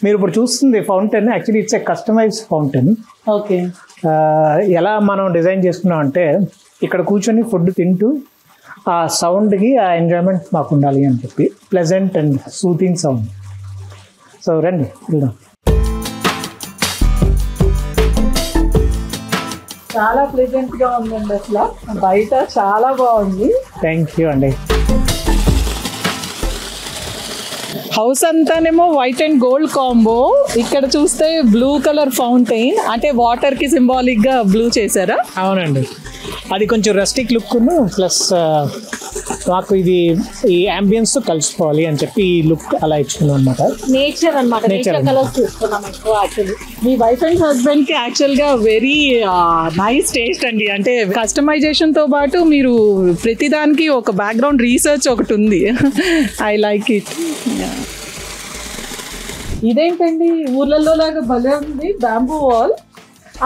మీరు ఇప్పుడు చూస్తుంది fountain, actually it's a customise fountain. Okay. ఎలా మనం డిజైన్ చేసుకున్నాం అంటే ఇక్కడ కూర్చొని ఫుడ్ తింటూ ఆ సౌండ్కి ఆ ఎంజాయ్మెంట్ మాకు ఉండాలి అని చెప్పి, pleasant and soothing sound. So రండి వెళ్దాం. చాలా ప్లెజెంట్ గా ఉందండి, అసలు బయట చాలా బాగుంది. థ్యాంక్ యూ అండి. హౌస్ అంతానేమో వైట్ అండ్ గోల్డ్ కాంబో. ఇక్కడ చూస్తే బ్లూ కలర్ ఫౌంటైన్, అంటే వాటర్ కి సింబాలిక్ గా బ్లూ చేశారా? అవునండి, అది కొంచెం రస్టిక్ లుక్ ప్లస్ మాకు ఇది ఈ అంబియన్స్ కలిసిపోవాలి అని చెప్పి ఈ లుక్ అలా ఇచ్చుకున్నాం అనమాట. నేచర్ అనమాట, నేచర్ కలర్స్ తీసుకున్నాం ఎక్కువ. Actually me wife and husband కి యాక్చువల్ గా వెరీ నైస్ టేస్ట్ అండి. అంటే కస్టమైజేషన్ తో పాటు మీరు ప్రతిదానికి ఒక బ్యాక్గ్రౌండ్ రీసెర్చ్ ఒకటి ఉంది. I like it. ఇదేంటండి ఊర్లలో లాగా భలే ఉంది, బ్యాంబూ వాల్.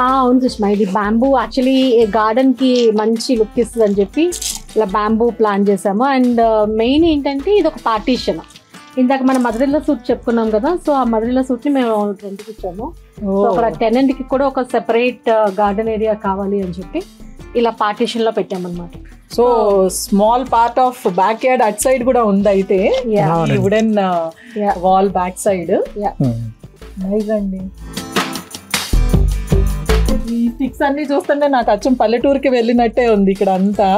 అవును సుష్మా, ఇది బ్యాంబూ యాక్చువల్లీ గార్డెన్ కి మంచి లుక్ ఇస్తుంది అని చెప్పి ఇలా బ్యాంబూ ప్లాన్ చేసాము. అండ్ మెయిన్ ఏంటంటే ఇది ఒక పార్టీషన్. ఇందాక మనం మదరిల్లా సూట్ చెప్పుకున్నాం కదా, సో ఆ మదరిల్లా సూట్ ని మేము రెంట్కి ఇచ్చాము. సో అక్కడ టెనెంట్ కి కూడా ఒక సెపరేట్ గార్డెన్ ఏరియా కావాలి అని చెప్పి ఇలా పార్టీషన్ లో పెట్టామన్నమాట. So small part of back yard at side కూడా ఉంది అయితే, wooden wall back side. Nice అండి. ఈ స్టిక్స్ అన్ని చూస్తుంటే నాకు అచ్చం పల్లెటూరుకి వెళ్ళినట్టే ఉంది ఇక్కడ అంతా.